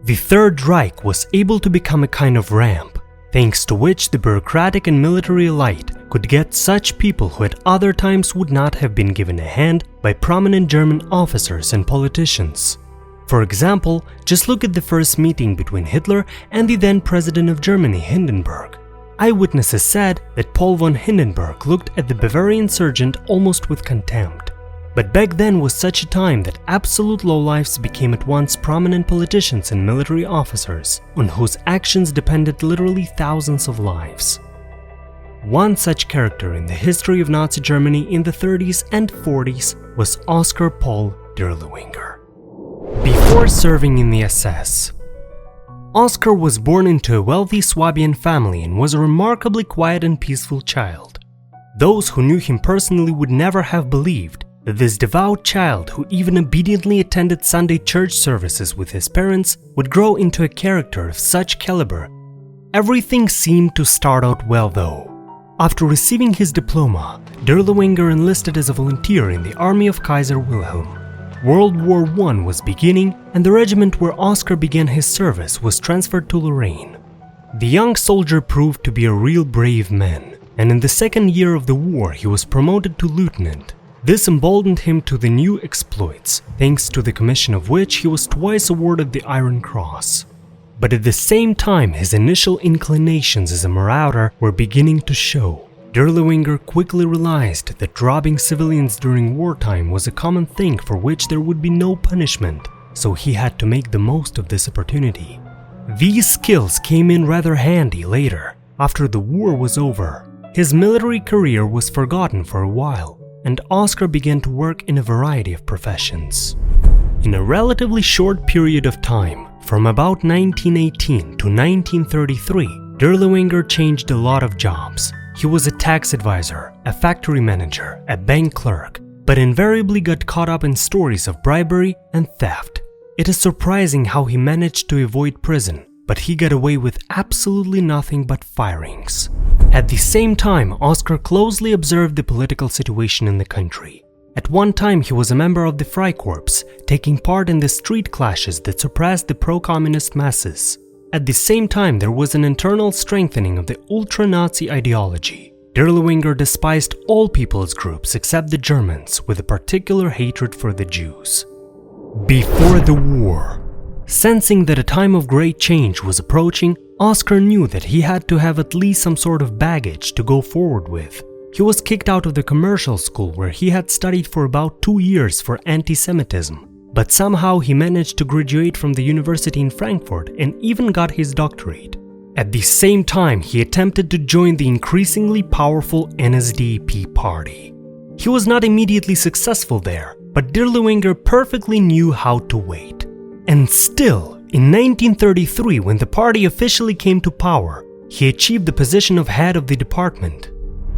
The Third Reich was able to become a kind of ramp, thanks to which the bureaucratic and military elite could get such people who at other times would not have been given a hand by prominent German officers and politicians. For example, just look at the first meeting between Hitler and the then president of Germany, Hindenburg. Eyewitnesses said that Paul von Hindenburg looked at the Bavarian sergeant almost with contempt. But back then was such a time that absolute lowlifes became at once prominent politicians and military officers, on whose actions depended literally thousands of lives. One such character in the history of Nazi Germany in the 30s and 40s was Oskar Paul Dirlewanger. Before serving in the SS, Oskar was born into a wealthy Swabian family and was a remarkably quiet and peaceful child. Those who knew him personally would never have believed that this devout child, who even obediently attended Sunday church services with his parents, would grow into a character of such caliber. Everything seemed to start out well though. After receiving his diploma, Dirlewanger enlisted as a volunteer in the army of Kaiser Wilhelm. World War I was beginning, and the regiment where Oskar began his service was transferred to Lorraine. The young soldier proved to be a real brave man, and in the second year of the war he was promoted to lieutenant. This emboldened him to the new exploits, thanks to the commission of which he was twice awarded the Iron Cross. But at the same time, his initial inclinations as a marauder were beginning to show. Dirlewanger quickly realized that robbing civilians during wartime was a common thing for which there would be no punishment, so he had to make the most of this opportunity. These skills came in rather handy later, after the war was over. His military career was forgotten for a while, and Oskar began to work in a variety of professions. In a relatively short period of time, from about 1918 to 1933, Dirlewanger changed a lot of jobs. He was a tax advisor, a factory manager, a bank clerk, but invariably got caught up in stories of bribery and theft. It is surprising how he managed to avoid prison, but he got away with absolutely nothing but firings. At the same time, Oskar closely observed the political situation in the country. At one time he was a member of the Freikorps, taking part in the street clashes that suppressed the pro-communist masses. At the same time, there was an internal strengthening of the ultra-Nazi ideology. Dirlewanger despised all people's groups except the Germans, with a particular hatred for the Jews. Before the war, sensing that a time of great change was approaching, Oskar knew that he had to have at least some sort of baggage to go forward with. He was kicked out of the commercial school where he had studied for about 2 years for anti-Semitism. But somehow he managed to graduate from the university in Frankfurt and even got his doctorate. At the same time, he attempted to join the increasingly powerful NSDAP party. He was not immediately successful there, but Dirlewanger perfectly knew how to wait. And still, in 1933, when the party officially came to power, he achieved the position of head of the department.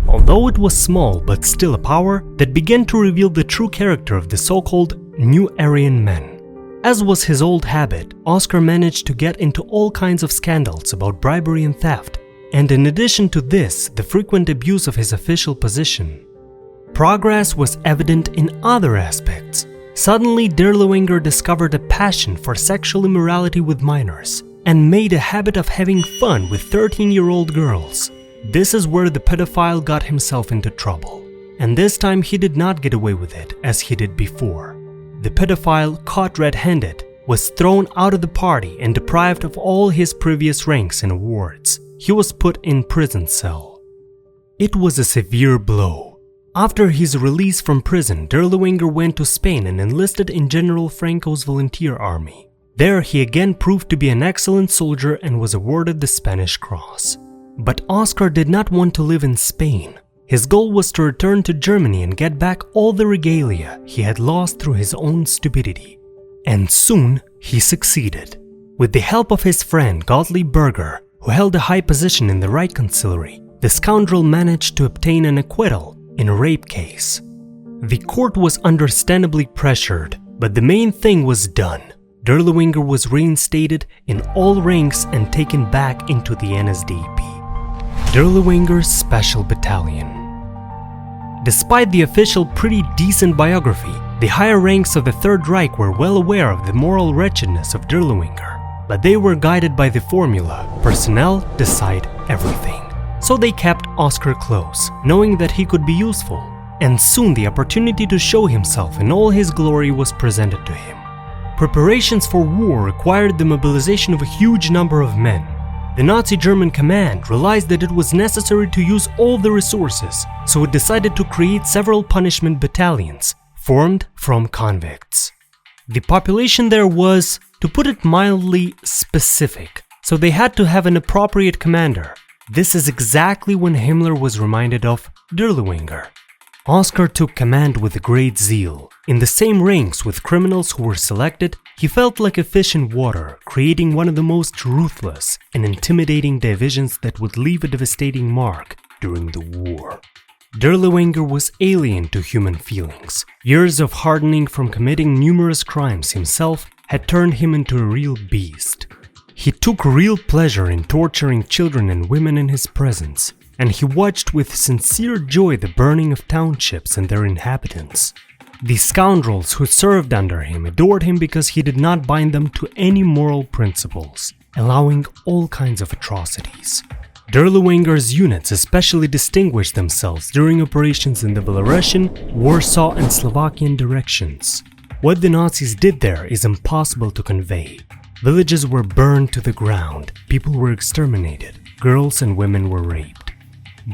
Although it was small but still a power that began to reveal the true character of the so-called New Aryan men. As was his old habit, Oskar managed to get into all kinds of scandals about bribery and theft, and in addition to this, the frequent abuse of his official position. Progress was evident in other aspects. Suddenly, Dirlewanger discovered a passion for sexual immorality with minors, and made a habit of having fun with 13-year-old girls. This is where the pedophile got himself into trouble, and this time he did not get away with it as he did before. The pedophile, caught red-handed, was thrown out of the party and deprived of all his previous ranks and awards. He was put in prison cell. It was a severe blow. After his release from prison, Dirlewanger went to Spain and enlisted in General Franco's volunteer army. There he again proved to be an excellent soldier and was awarded the Spanish Cross. But Oskar did not want to live in Spain. His goal was to return to Germany and get back all the regalia he had lost through his own stupidity. And soon he succeeded. With the help of his friend Gottlieb Berger, who held a high position in the Reich Chancellery, the scoundrel managed to obtain an acquittal in a rape case. The court was understandably pressured, but the main thing was done. Dirlewanger was reinstated in all ranks and taken back into the NSDAP. Dirlewanger's Special Battalion. Despite the official pretty decent biography, the higher ranks of the Third Reich were well aware of the moral wretchedness of Dirlewanger. but they were guided by the formula, personnel decide everything. So they kept Oskar close, knowing that he could be useful, and soon the opportunity to show himself in all his glory was presented to him. Preparations for war required the mobilization of a huge number of men. The Nazi German command realized that it was necessary to use all the resources, so it decided to create several punishment battalions, formed from convicts. The population there was, to put it mildly, specific, so they had to have an appropriate commander. This is exactly when Himmler was reminded of Dirlewanger. Oskar took command with great zeal. In the same ranks with criminals who were selected, he felt like a fish in water, creating one of the most ruthless and intimidating divisions that would leave a devastating mark during the war. Dirlewanger was alien to human feelings. Years of hardening from committing numerous crimes himself had turned him into a real beast. He took real pleasure in torturing children and women in his presence, and he watched with sincere joy the burning of townships and their inhabitants. The scoundrels who served under him adored him because he did not bind them to any moral principles, allowing all kinds of atrocities. Dirlewanger's units especially distinguished themselves during operations in the Belarusian, Warsaw and Slovakian directions. What the Nazis did there is impossible to convey. Villages were burned to the ground, people were exterminated, girls and women were raped.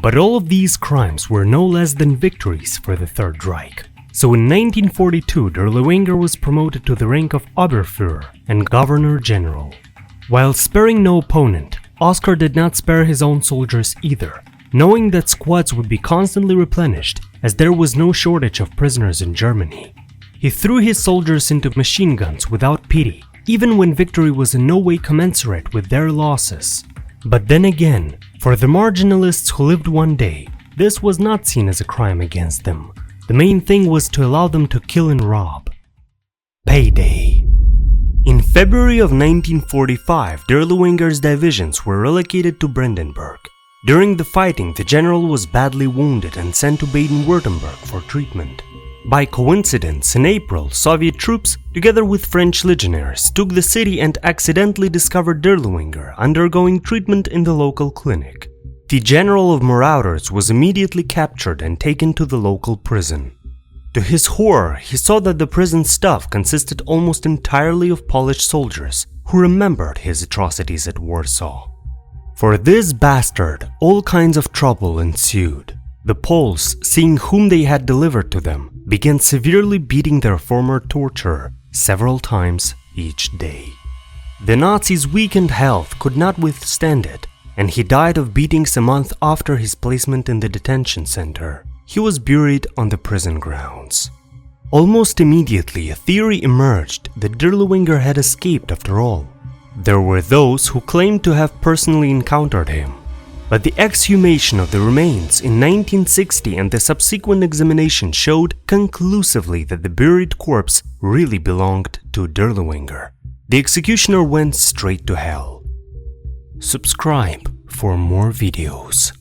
But all of these crimes were no less than victories for the Third Reich. So in 1942, Dirlewanger was promoted to the rank of Oberführer and Governor General. While sparing no opponent, Oskar did not spare his own soldiers either, knowing that squads would be constantly replenished as there was no shortage of prisoners in Germany. He threw his soldiers into machine guns without pity, even when victory was in no way commensurate with their losses. But then again, for the marginalists who lived one day, this was not seen as a crime against them. The main thing was to allow them to kill and rob. Payday. In February of 1945, Dirlewanger's divisions were relocated to Brandenburg. During the fighting, the general was badly wounded and sent to Baden-Württemberg for treatment. By coincidence, in April, Soviet troops, together with French legionnaires, took the city and accidentally discovered Dirlewanger undergoing treatment in the local clinic. The general of marauders was immediately captured and taken to the local prison. To his horror, he saw that the prison staff consisted almost entirely of Polish soldiers who remembered his atrocities at Warsaw. For this bastard, all kinds of trouble ensued. The Poles, seeing whom they had delivered to them, began severely beating their former torturer several times each day. The Nazis' weakened health could not withstand it, and he died of beatings a month after his placement in the detention center. He was buried on the prison grounds. Almost immediately, a theory emerged that Dirlewanger had escaped after all. There were those who claimed to have personally encountered him. But the exhumation of the remains in 1960 and the subsequent examination showed conclusively that the buried corpse really belonged to Dirlewanger. The executioner went straight to hell. Subscribe for more videos.